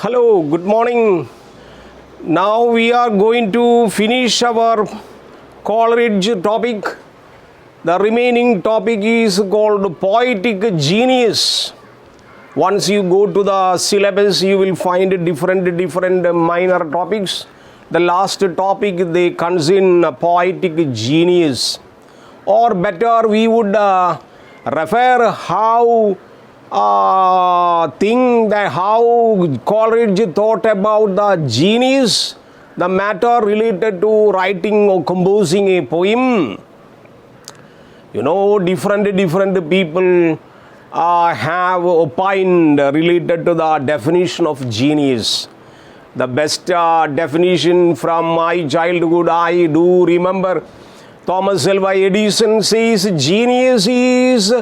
Hello, good morning. Now we are going to finish our college topic. The remaining topic is called poetic genius. Once you go to the syllabus, you will find different minor topics. The last topic they concern poetic genius. Or better, we would refer how how Coleridge thought about the genius, the matter related to writing or composing a poem. You know, different people have opined related to the definition of genius. The best definition from my childhood, I do remember Thomas Alva Edison says genius is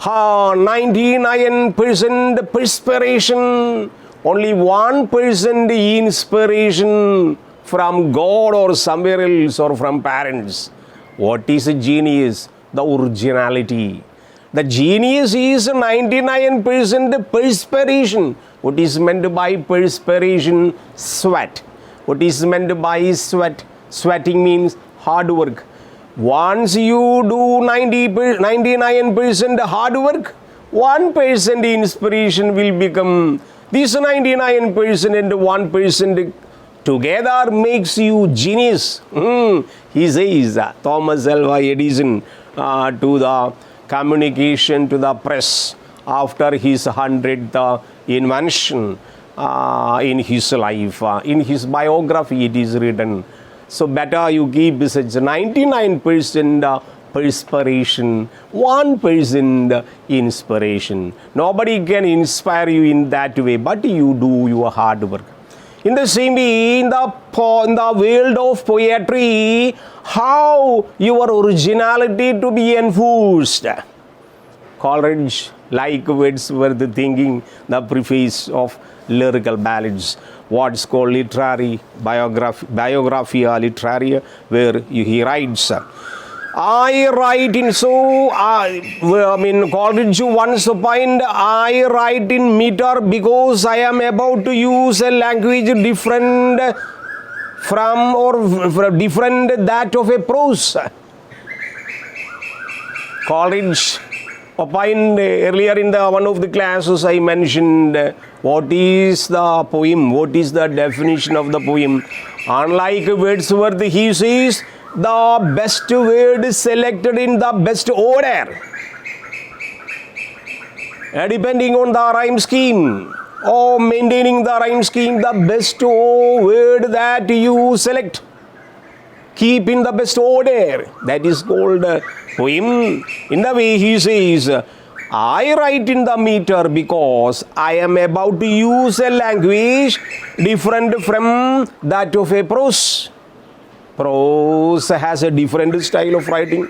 99% perspiration, only 1% inspiration from God or somewhere else or from parents. What is a genius? The originality. The genius is 99% perspiration. What is meant by perspiration? Sweat. What is meant by sweat? Sweating means hard work. Once you do 99% hard work, 1% inspiration will become. This 99% and 1% together makes you genius. He says, Thomas Alva Edison to the communication to the press after his 100th invention in his life. In his biography it is written. So better you keep such 99% perspiration, 1% inspiration. Nobody can inspire you in that way, but you do your hard work. In the same way, in the world of poetry, how your originality to be enforced. Coleridge, like Wordsworth thinking the preface of lyrical ballads, what's called literary biographia literaria, where he writes, I write in Coleridge once opined, I write in meter because I am about to use a language different from or different that of a prose. Coleridge opined earlier in one of the classes I mentioned what is the poem, what is the definition of the poem. Unlike Wordsworth, he says the best word is selected in the best order, depending on the rhyme scheme or maintaining the rhyme scheme. The best word that you select, keep in the best order, that is called poem. In the way he says, I write in the meter because I am about to use a language different from that of a prose. Prose has a different style of writing.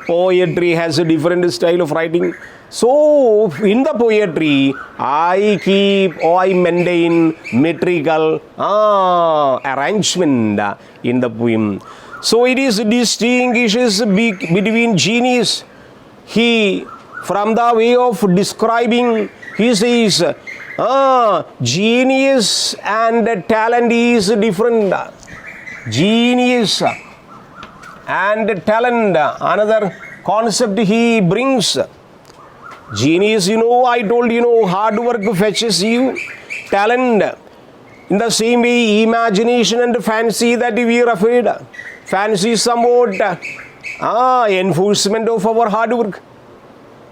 Poetry has a different style of writing. So, in the poetry, I maintain metrical arrangement in the poem. So, it is distinguishes between genius. From the way of describing, he says, genius and talent is different. Genius and talent, another concept he brings. Genius, I told hard work fetches you. Talent, in the same way, imagination and fancy that we referred. Fancy somewhat enforcement of our hard work,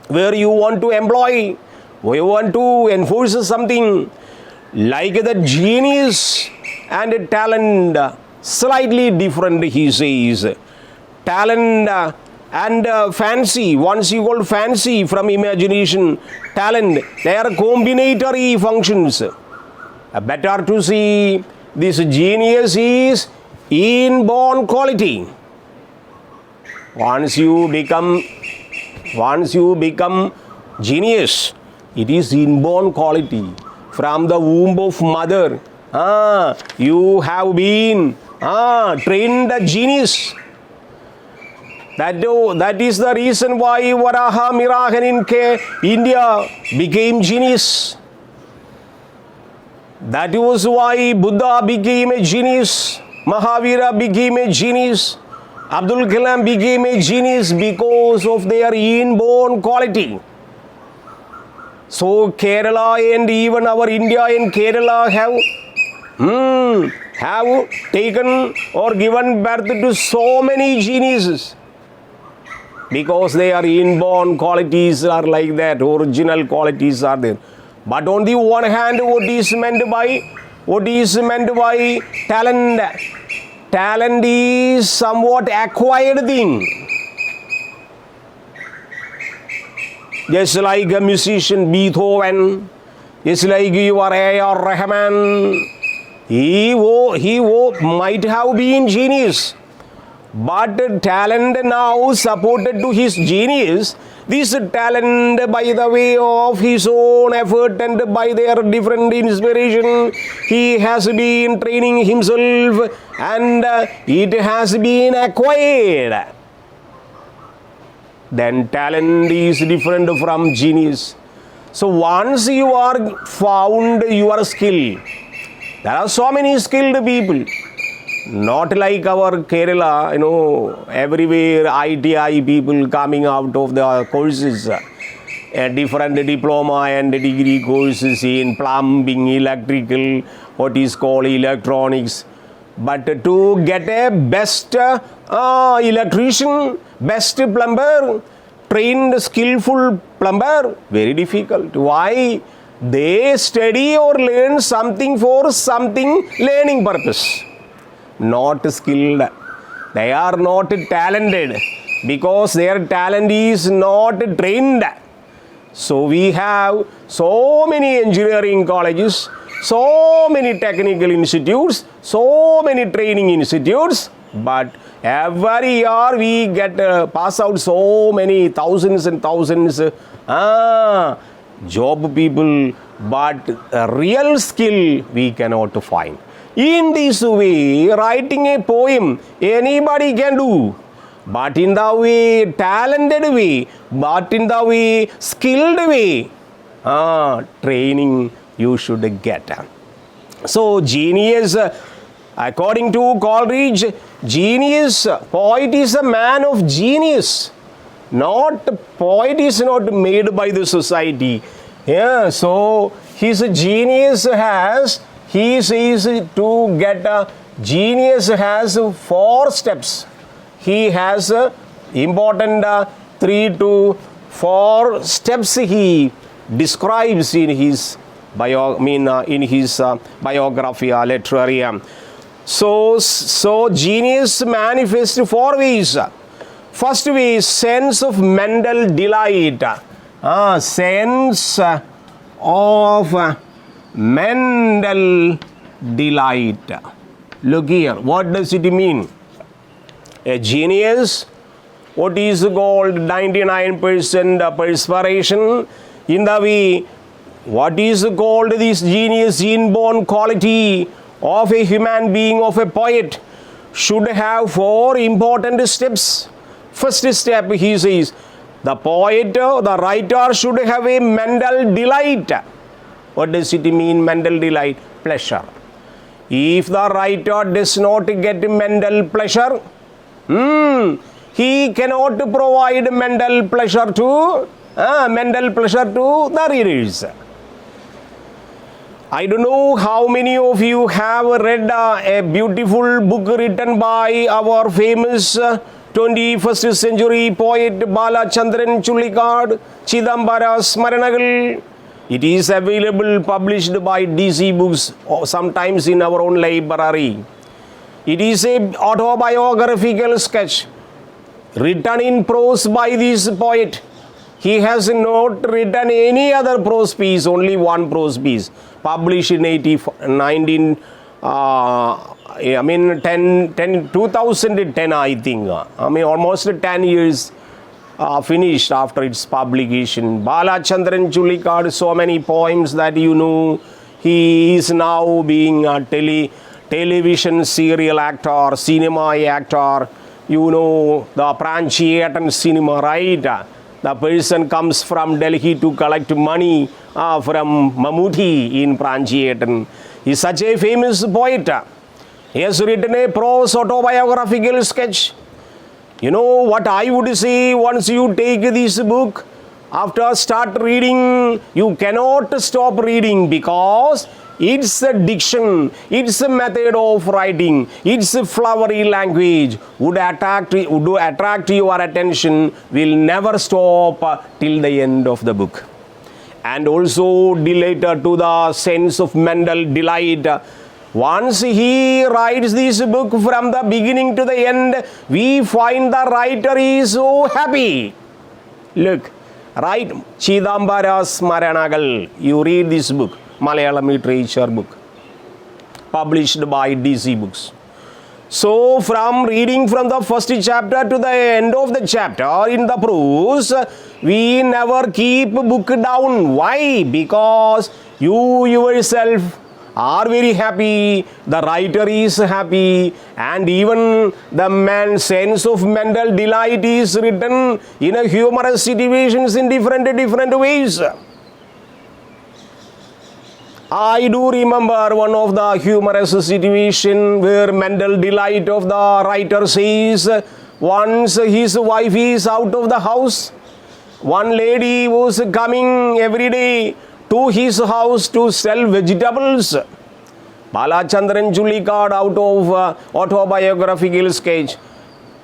where you want to employ, where you want to enforce something. Like the genius and talent, slightly different, he says. Talent and fancy, once you call fancy from imagination, talent, they are combinatory functions. Better to see this genius is inborn quality. Once you become genius, it is inborn quality. From the womb of mother, you have been trained a genius. That is the reason why Varaha Mirahan in India became genius. That was why Buddha became a genius, Mahavira became a genius, Abdul Kalam became a genius because of their inborn quality. So Kerala and even our India and Kerala have taken or given birth to so many geniuses because their inborn qualities are like that, original qualities are there. But on the one hand, what is meant by talent? Talent is somewhat acquired thing. Just like a musician Beethoven, just like your A.R. Rahman, he might have been genius. But talent now supported to his genius, this talent by the way of his own effort and by their different inspiration, he has been training himself and it has been acquired. Then talent is different from genius. So once you are found your skill, there are so many skilled people. Not like our Kerala, everywhere ITI people coming out of the courses, different diploma and degree courses in plumbing, electrical, what is called electronics. But to get a best electrician, best plumber, trained skillful plumber, very difficult. Why? They study or learn something for something learning purpose. Not skilled. They are not talented because their talent is not trained. So we have so many engineering colleges, so many technical institutes, so many training institutes, but every year we get pass out so many thousands and thousands job people, but real skill we cannot find. In this way, writing a poem, anybody can do. But in the way, talented way, but in the way, skilled way, training you should get. So, genius, according to Coleridge, genius, poet is a man of genius. Poet is not made by the society. Yeah, so his genius has, he says to get a genius has 4 steps. He has important 3 to 4 steps he describes in his biography or literary. So genius manifests 4 ways. First way is sense of mental delight. Sense of mental delight. Look here, what does it mean? A genius, what is called 99% perspiration in the way, what is called this genius inborn quality of a human being, of a poet, should have 4 important steps. First step, he says, the poet, the writer should have a mental delight. What does it mean, mental delight? Pleasure. If the writer does not get mental pleasure, he cannot provide mental pleasure to the readers. I don't know how many of you have read a beautiful book written by our famous 21st century poet Balachandran Chulikad, Chidambara Smaranagal. It is available, published by DC Books, sometimes in our own library. It is an autobiographical sketch written in prose by this poet. He has not written any other prose piece, only one prose piece, published in 2010, I think. Almost 10 years finished after its publication. Balachandran Chulikad, so many poems that you know. He is now being a television serial actor, cinema actor. You know the Pranchietan cinema, right? The person comes from Delhi to collect money from Mammootty in Pranchietan. He is such a famous poet. He has written a prose autobiographical sketch. You know what I would say, once you take this book, after start reading, you cannot stop reading, because it's a diction, it's a method of writing, it's a flowery language, would attract your attention, will never stop till the end of the book. And also delighted to the sense of mental delight. Once he writes this book from the beginning to the end, we find the writer is so happy. Look, right? Chidambara's Maranagal. You read this book, Malayalam literature book, published by DC Books. So, from reading from the first chapter to the end of the chapter in the prose, we never keep book down. Why? Because you yourself are very happy, the writer is happy, and even the man's sense of mental delight is written in a humorous situations in different ways. I do remember one of the humorous situation where mental delight of the writer says, once his wife is out of the house, one lady was coming every day to his house to sell vegetables. Balachandran Julikad, out of autobiographical sketch.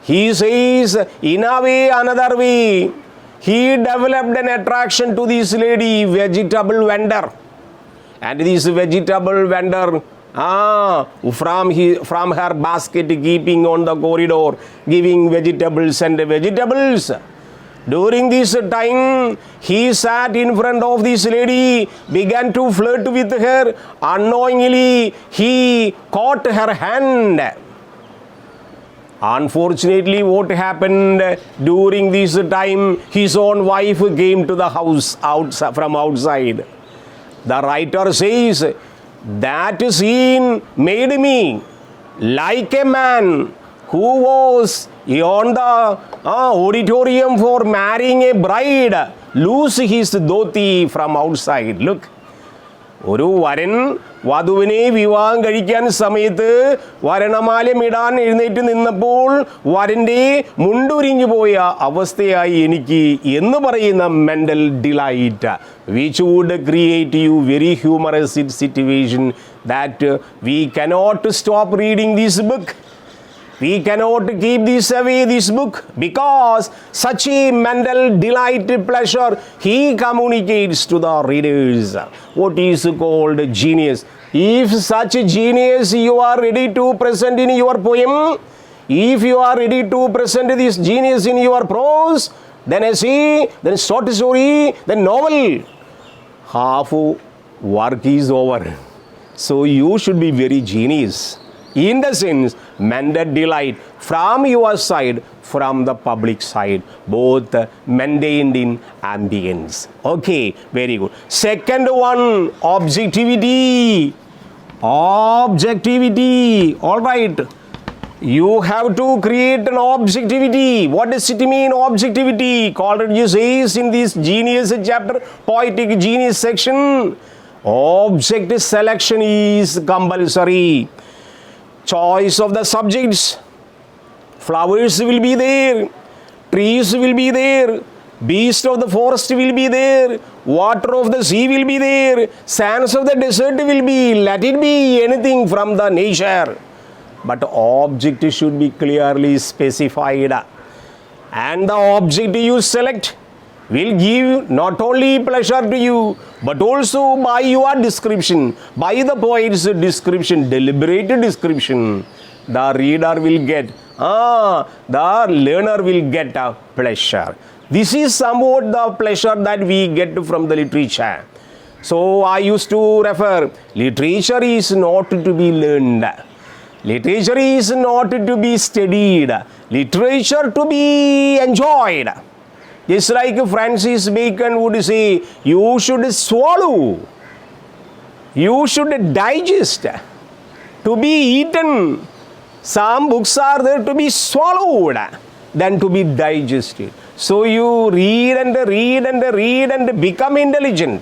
He says, in a way, another way, he developed an attraction to this lady, vegetable vendor. And this vegetable vendor, from her basket keeping on the corridor, giving vegetables and vegetables. During this time, he sat in front of this lady, began to flirt with her. Unknowingly, he caught her hand. Unfortunately, what happened during this time, his own wife came to the house from outside. The writer says, that scene made me like a man who was on the auditorium for marrying a bride, lose his dhoti from outside. Look, ഒരു വരൻ വധുവിനെ വിവാഹം കഴിക്കാൻ സമയത്ത് വരണമാലയം ഇടാൻ എഴുന്നേറ്റ് നിന്നപ്പോൾ വരൻ്റെ മുണ്ടുരിഞ്ഞു പോയ അവസ്ഥയായി എനിക്ക് എന്ന് പറയുന്ന mental delight which would create you very humorous situation that we cannot stop reading this book. We cannot keep this away, this book, because such a mental delight, pleasure, he communicates to the readers. What is called genius? If such genius you are ready to present in your poem, if you are ready to present this genius in your prose, then essay, then short story, then novel, half work is over. So you should be very genius. In the sense, mental delight from your side, from the public side, both maintained in ambience. Okay, very good. Second one, objectivity. Objectivity. All right. You have to create an objectivity. What does it mean, objectivity? Coleridge says in this genius chapter, poetic genius section, object selection is compulsory. Choice of the subjects. Flowers will be there, trees will be there, beast of the forest will be there, water of the sea will be there, sands of the desert will be, let it be anything from the nature. But object should be clearly specified. And the object you select will give not only pleasure to you, but also by your description, by the poet's description, deliberate description, the reader will get, the learner will get a pleasure. This is somewhat the pleasure that we get from the literature. So I used to refer, literature is not to be learned. Literature is not to be studied. Literature to be enjoyed. Just like Francis Bacon would say, you should swallow, you should digest, to be eaten. Some books are there to be swallowed than to be digested. So you read and read and read and become intelligent.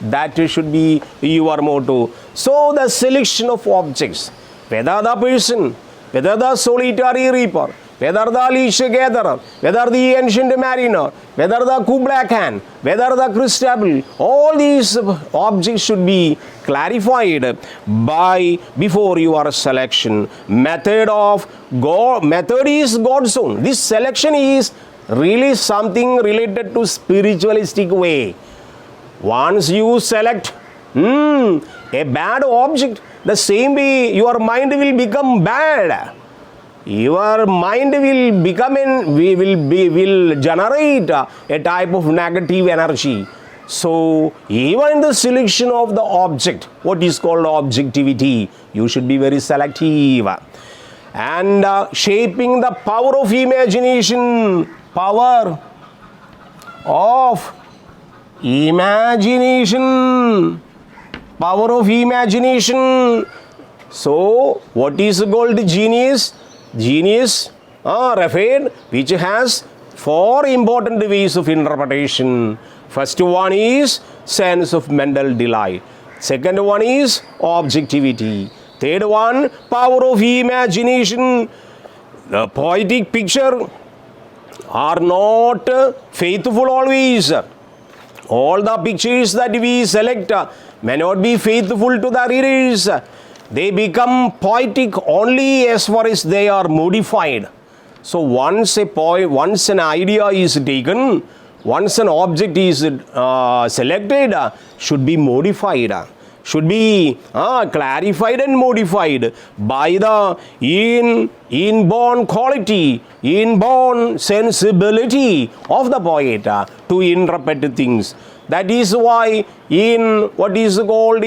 That should be your motto. So the selection of objects, whether the person, whether the solitary reaper, whether the leash gatherer, whether the ancient mariner, whether the Kublai Khan, whether the Christabel, all these objects should be clarified before your selection. Method is God's own. This selection is really something related to spiritualistic way. Once you select a bad object, the same way your mind will become bad. Your mind will generate a type of negative energy. So even in the selection of the object, what is called objectivity, you should be very selective. And shaping the power of imagination. Power of imagination. Power of imagination. So what is called genius? Genius, referred, which has 4 important ways of interpretation. First one is sense of mental delight. Second one is objectivity. Third one, power of imagination. The poetic picture are not faithful always. All the pictures that we select may not be faithful to the readers. They become poetic only as far as they are modified. So once an idea is taken, once an object is selected, should be modified, should be clarified and modified by the inborn quality, inborn sensibility of the poet to interpret things. That is why in what is called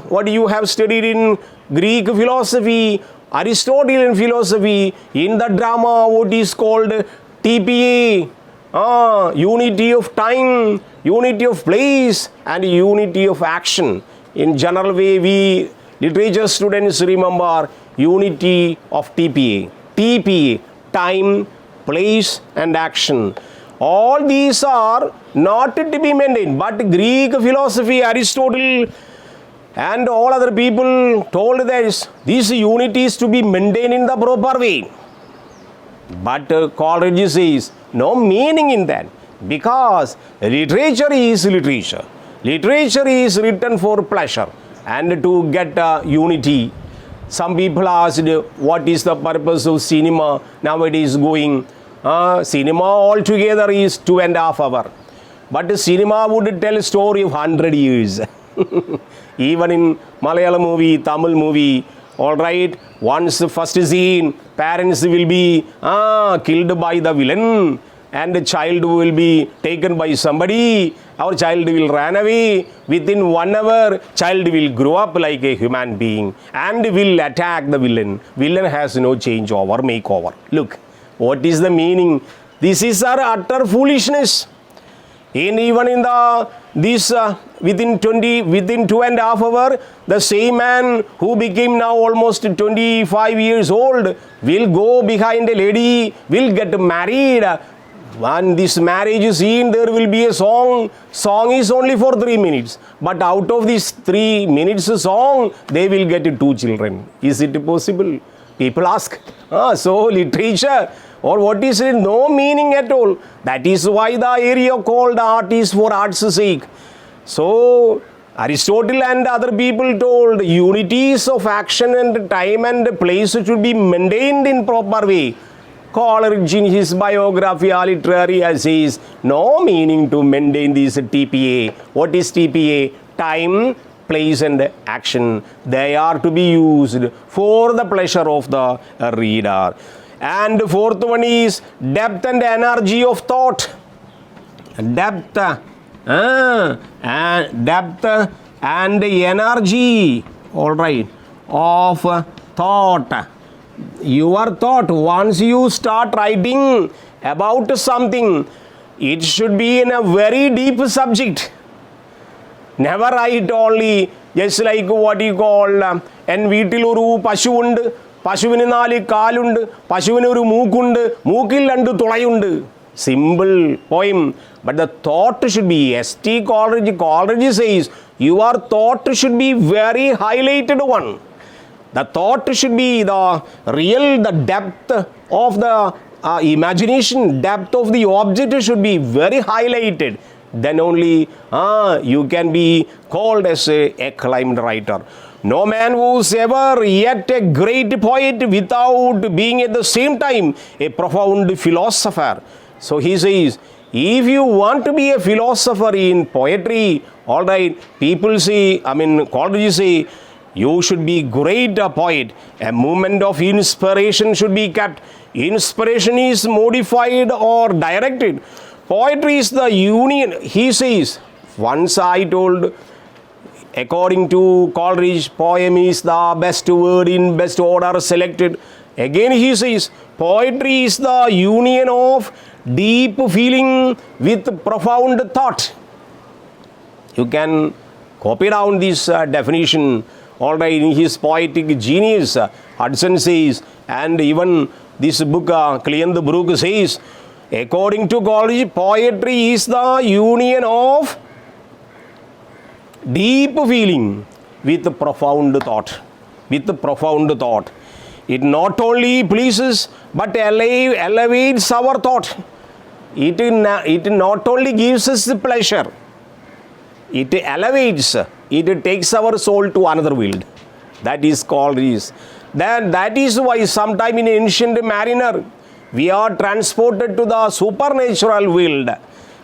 what you have studied in Greek philosophy, Aristotelian philosophy, in the drama what is called TPA, unity of time, unity of place and unity of action. In general way, we literature students remember unity of TPA. TPA, time, place and action. All these are not to be maintained, but Greek philosophy, Aristotle and all other people told that these unities to be maintained in the proper way. But Coleridge says no meaning in that, because literature is literature. Literature is written for pleasure and to get unity. Some people asked, what is the purpose of cinema nowadays going? Cinema altogether is 2.5 hours. But cinema would tell a story of 100 years. Even in Malayalam movie, Tamil movie, all right, once the first scene, parents will be killed by the villain and the child will be taken by somebody. Our child will run away. Within 1 hour, child will grow up like a human being and will attack the villain. Villain has no changeover, makeover. Look, what is the meaning? This is our utter foolishness. Even in within 2.5 hours, the same man who became now almost 25 years old will go behind a lady, will get married. When this marriage scene, there will be a song. Song is only for 3 minutes. But out of this 3 minutes song, they will get 2 children. Is it possible? People ask. So literature, or what is it? No meaning at all. That is why the area called art is for art's sake. So Aristotle and other people told unities of action and time and place should be maintained in proper way. Coleridge in his biography, literary essays, no meaning to maintain this TPA. What is TPA? Time, place and action. They are to be used for the pleasure of the reader. And fourth one is depth and energy of thought. Depth and energy, all right, of thought. Your thought, once you start writing about something, it should be in a very deep subject. Never write only just like what you call en വീട്ടിലൊരു പശുവുണ്ട്, പശുവിന് 4 കാലുണ്ട്, പശുവിന് ഒരു മൂക്കുണ്ട്, മൂക്കിൽ 2 തുളയുണ്ട്. simple poem, but the thought should be, S.T. Coleridge says, your thought should be very highlighted one. The thought should be the depth of the imagination, depth of the object should be very highlighted. Then only you can be called as a acclaimed writer. No man was ever yet a great poet without being at the same time a profound philosopher. So he says, if you want to be a philosopher in poetry, all right, Coleridge say, you should be great a poet. A movement of inspiration should be kept. Inspiration is modified or directed. Poetry is the union. He says, once I told, according to Coleridge, poem is the best word in best order selected. Again he says, poetry is the union of deep feeling with profound thought. You can copy down this definition. All right, in his poetic genius, Hudson says, and even this book, Cleon Brook says, according to Coleridge, poetry is the union of deep feeling with profound thought. With profound thought. It not only pleases, but elevates our thought. It not only gives us pleasure, it elevates, it takes our soul to another world. That is Coleridge. That is why sometime in ancient mariner, we are transported to the supernatural world,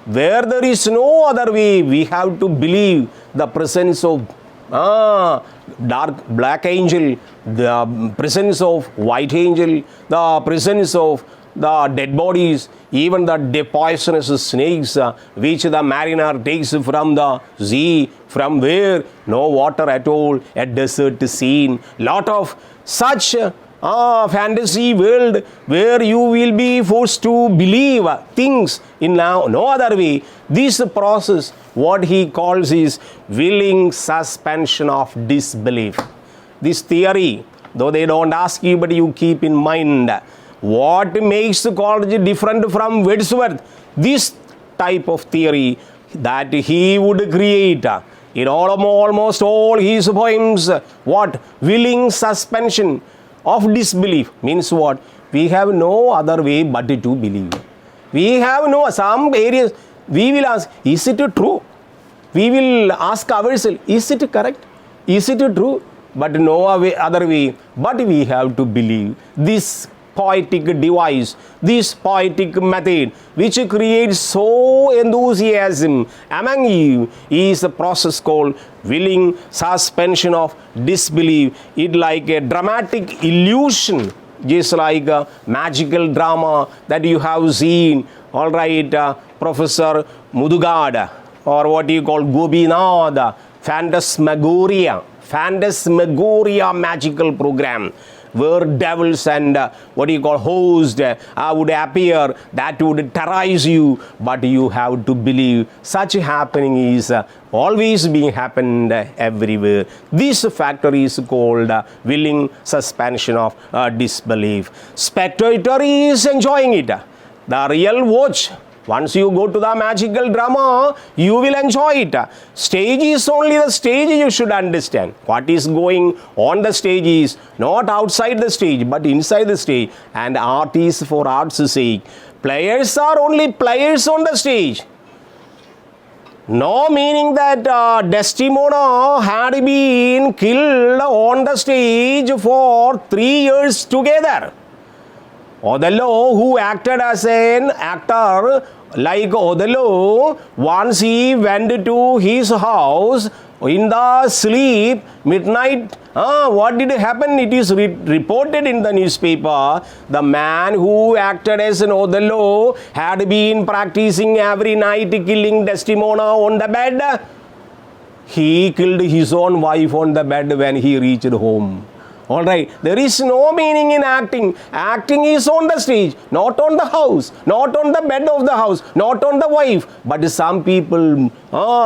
where there is no other way. We have to believe the presence of dark black angel, the presence of white angel, the presence of the dead bodies, even the poisonous snakes which the mariner takes from the sea, from where no water at all, a desert scene. Lot of such fantasy world where you will be forced to believe things in no other way. This process, what he calls is willing suspension of disbelief. This theory, though they don't ask you, but you keep in mind, what makes Coleridge different from Wordsworth? This type of theory that he would create in almost all his poems. What? Willing suspension of disbelief means what? We have no other way but to believe. We have some areas we will ask, is it true? We will ask ourselves, is it correct? Is it true? But no other way but we have to believe. This poetic device, this poetic method which creates so enthusiasm among you is a process called willing suspension of disbelief. It like a dramatic illusion, just like a magical drama that you have seen. All right, Professor Mudugad, or what you call Gobinath, Phantasmagoria magical program, where devils and hosts would appear that would terrorize you, but you have to believe such happening is always being happened everywhere. This factor is called willing suspension of disbelief. Spectator is enjoying it. The real watch, once you go to the magical drama, you will enjoy it. Stage is only the stage, you should understand. What is going on the stage is not outside the stage, but inside the stage. And art is for art's sake. Players are only players on the stage. No meaning that Desdemona had been killed on the stage for 3 years together. Othello, who acted as an actor like Othello, once he went to his house in the sleep, midnight, what did happen? It is reported in the newspaper. The man who acted as an Othello had been practicing every night killing Desdemona on the bed. He killed his own wife on the bed when he reached home. All right, there is no meaning in acting. Acting is on the stage, not on the house, not on the bed of the house, not on the wife. But some people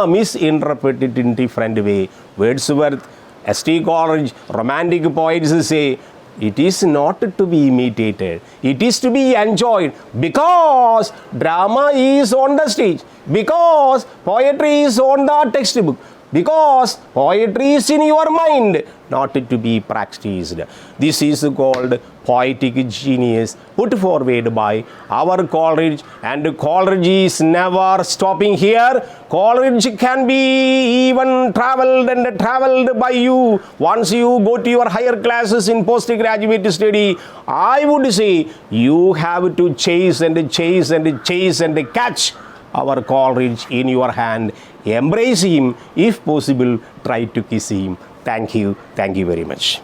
misinterpret it in different way. Wordsworth, S.T. Coleridge, romantic poets say, It is not to be imitated. It is to be enjoyed because drama is on the stage, because poetry is on the textbook, because poetry is in your mind, not to be practiced. This is called poetic genius put forward by our Coleridge, and Coleridge is never stopping here. Coleridge can be even traveled by you. Once you go to your higher classes in postgraduate study, I would say you have to chase and catch our Coleridge in your hand. Embrace him. If possible, try to kiss him. Thank you very much.